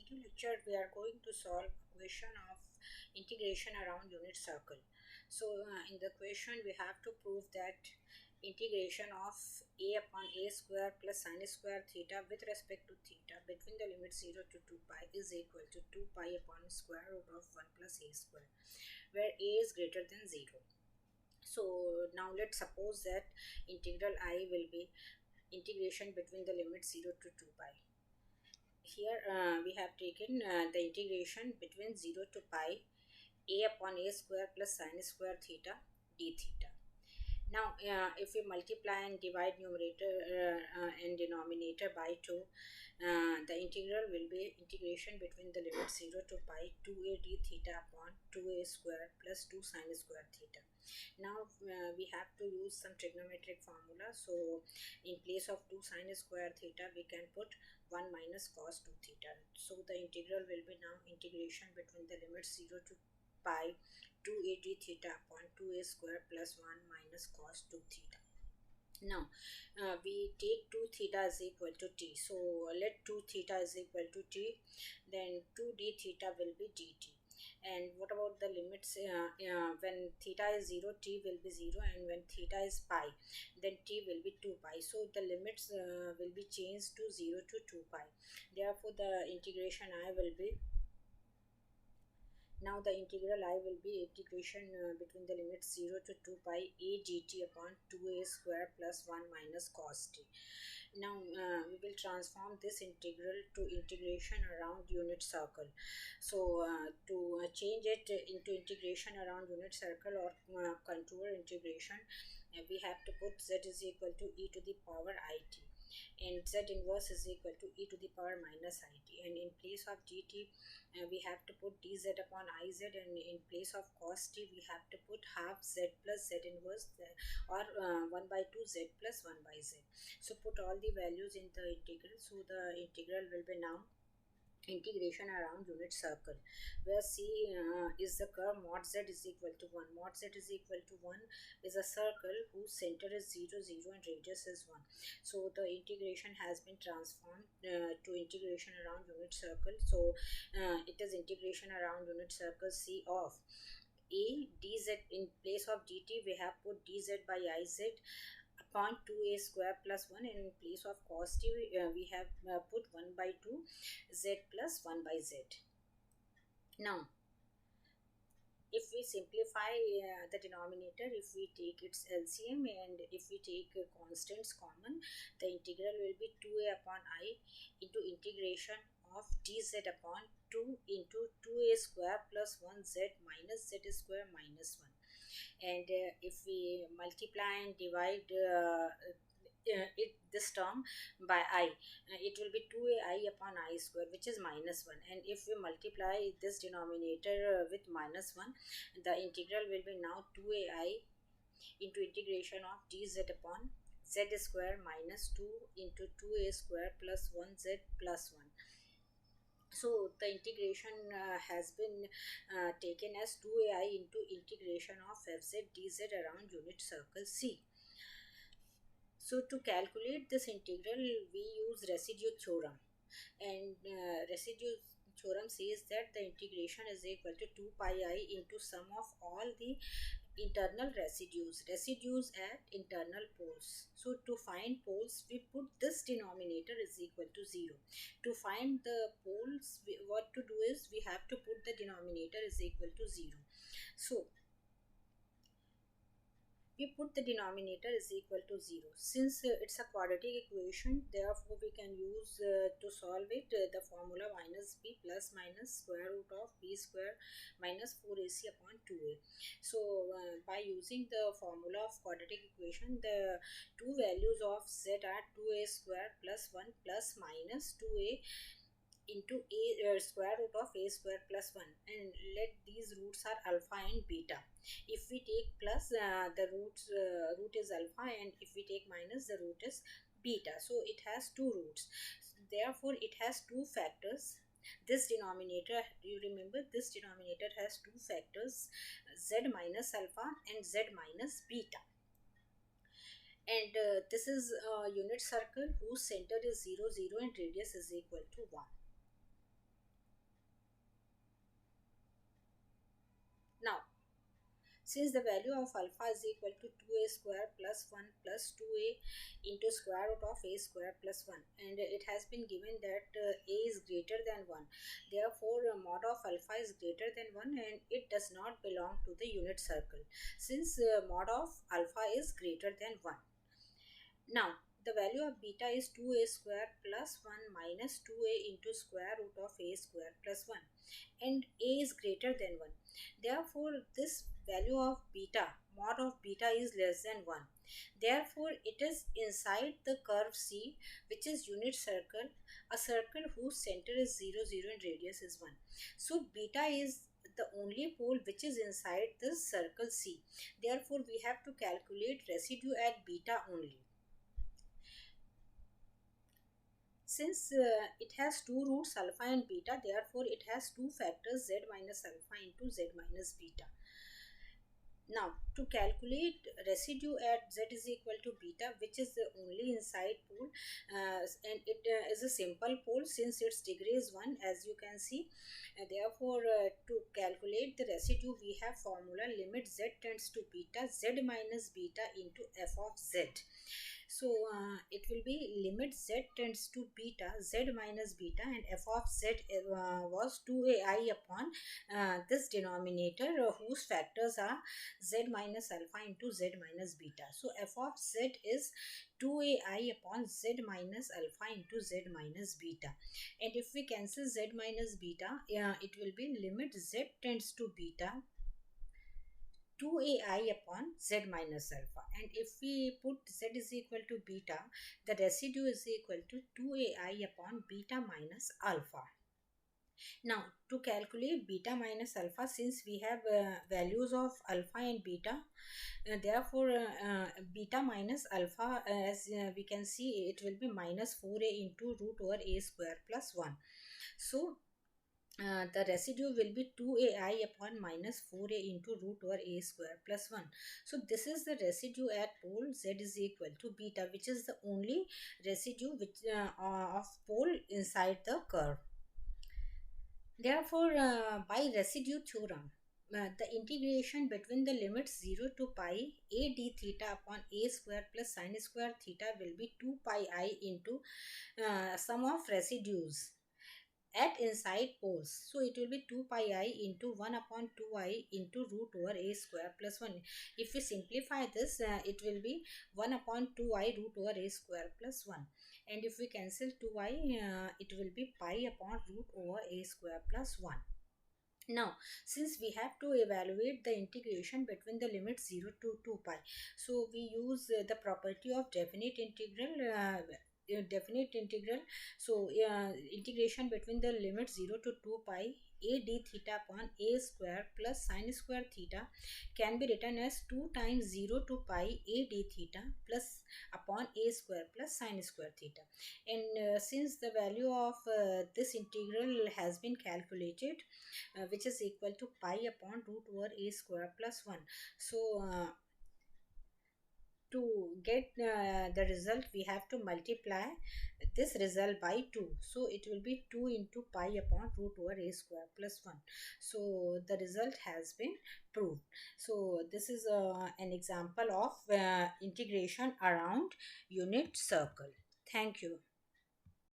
video lecture we are going to solve a question of integration around unit circle. So in the question we have to prove that integration of a upon a square plus sin square theta with respect to theta between the limit 0 to 2 pi is equal to 2 pi upon square root of 1 plus a square, where a is greater than 0. So now let's suppose that integral I will be integration between the limit 0 to 2 pi. Here we have taken the integration between 0 to pi a upon a square plus sin square theta d theta. Now if we multiply and divide numerator and denominator by 2, the integral will be integration between the limit 0 to pi 2a d theta upon 2a square plus 2 sin square theta. Now we have to use some trigonometric formula. So in place of 2 sin square theta we can put 1 minus cos 2 theta. So the integral will be now integration between the limit 0 to pi 2a d theta upon 2a square plus 1 minus cos 2 theta. Now we take 2 theta is equal to t. So let 2 theta is equal to t, then 2 d theta will be dt. And what about the limits? When theta is 0, t will be 0, and when theta is pi, then t will be 2 pi. So the limits will be changed to 0 to 2 pi. Therefore the integration I will be, now the integral I will be integration between the limits 0 to 2 pi a dt upon 2a square plus 1 minus cos t. Now we will transform this integral to integration around unit circle. So to change it into integration around unit circle or contour integration, we have to put z is equal to e to the power it, and z inverse is equal to e to the power minus it, and in place of dt we have to put dz upon iz, and in place of cos t we have to put half z plus z inverse or 1 by 2 z plus 1 by z. So put all the values in the integral. So the integral will be now integration around unit circle, where c is the curve mod z is equal to 1. Mod z is equal to 1 is a circle whose center is 0 0 and radius is 1. So the integration has been transformed to integration around unit circle. So it is integration around unit circle c of a dz. In place of dt we have put dz by iz upon 2a square plus 1, and in place of cos t we have put 1 by 2 z plus 1 by z. Now if we simplify the denominator, if we take its LCM and if we take constants common, the integral will be 2a upon I into integration of dz upon 2 into 2a square plus 1z minus z square minus 1. And if we multiply and divide this term by I, it will be 2ai upon I square, which is minus 1. And if we multiply this denominator with minus 1, the integral will be now 2ai into integration of dz upon z square minus 2 into 2a square plus 1z plus 1. So the integration has been taken as 2ai into integration of fz dz around unit circle C. So to calculate this integral we use residue theorem, and residue theorem says that the integration is equal to 2 pi I into sum of all the internal residues at internal poles. So to find poles we put this denominator is equal to 0. To find the poles what to do is we have to put the denominator is equal to 0. So we put the denominator is equal to 0. Since it's a quadratic equation, therefore we can use to solve it the formula minus b plus minus square root of b square minus 4ac upon 2a. So by using the formula of quadratic equation, the two values of z are 2a square plus 1 plus minus 2a into a square root of a square plus 1, and let these roots are alpha and beta. If we take plus, the root is alpha, and if we take minus, the root is beta. So it has two roots, therefore it has two factors. This denominator, you remember, this denominator has two factors, z minus alpha and z minus beta. And this is a unit circle whose center is 0 0 and radius is equal to 1. Since the value of alpha is equal to 2a square plus 1 plus 2a into square root of a square plus 1, and it has been given that a is greater than 1, therefore mod of alpha is greater than 1 and it does not belong to the unit circle since mod of alpha is greater than 1. Now, the value of beta is 2a square plus 1 minus 2a into square root of a square plus 1, and a is greater than 1. Therefore, this value of beta, mod of beta is less than 1. Therefore, it is inside the curve C, which is unit circle, a circle whose center is 0, 0 and radius is 1. So, beta is the only pole which is inside this circle C. Therefore, we have to calculate residue at beta only. Since it has two roots alpha and beta, therefore it has two factors z minus alpha into z minus beta. Now, to calculate residue at z is equal to beta, which is the only inside pole, and it is a simple pole since its degree is 1, as you can see. Therefore, to calculate the residue, we have formula limit z tends to beta, z minus beta into f of z. So it will be limit z tends to beta, z minus beta, and f of z was 2ai upon this denominator whose factors are z minus alpha into z minus beta. So f of z is 2ai upon z minus alpha into z minus beta, and if we cancel z minus beta, it will be limit z tends to beta 2ai upon z minus alpha, and if we put z is equal to beta, the residue is equal to 2ai upon beta minus alpha. Now, to calculate beta minus alpha, since we have values of alpha and beta, therefore beta minus alpha, as we can see, it will be minus 4a into root over a square plus 1. So the residue will be 2ai upon minus 4a into root over a square plus 1. So this is the residue at pole z is equal to beta, which is the only residue which of pole inside the curve. Therefore, by residue theorem, the integration between the limits 0 to pi a d theta upon a square plus sine square theta will be 2 pi I into sum of residues at inside poles. So it will be 2 pi I into 1 upon 2i into root over a square plus 1. If we simplify this, it will be 1 upon 2i root over a square plus 1. And if we cancel 2i, it will be pi upon root over a square plus 1. Now, since we have to evaluate the integration between the limits 0 to 2 pi, so we use the property of definite integral. So integration between the limit 0 to 2 pi a d theta upon a square plus sine square theta can be written as 2 times 0 to pi a d theta plus upon a square plus sine square theta. And since the value of this integral has been calculated, which is equal to pi upon root over a square plus 1, so to get the result, we have to multiply this result by 2. So it will be 2 into pi upon root over a square plus 1. So the result has been proved. So this is an example of integration around unit circle. Thank you.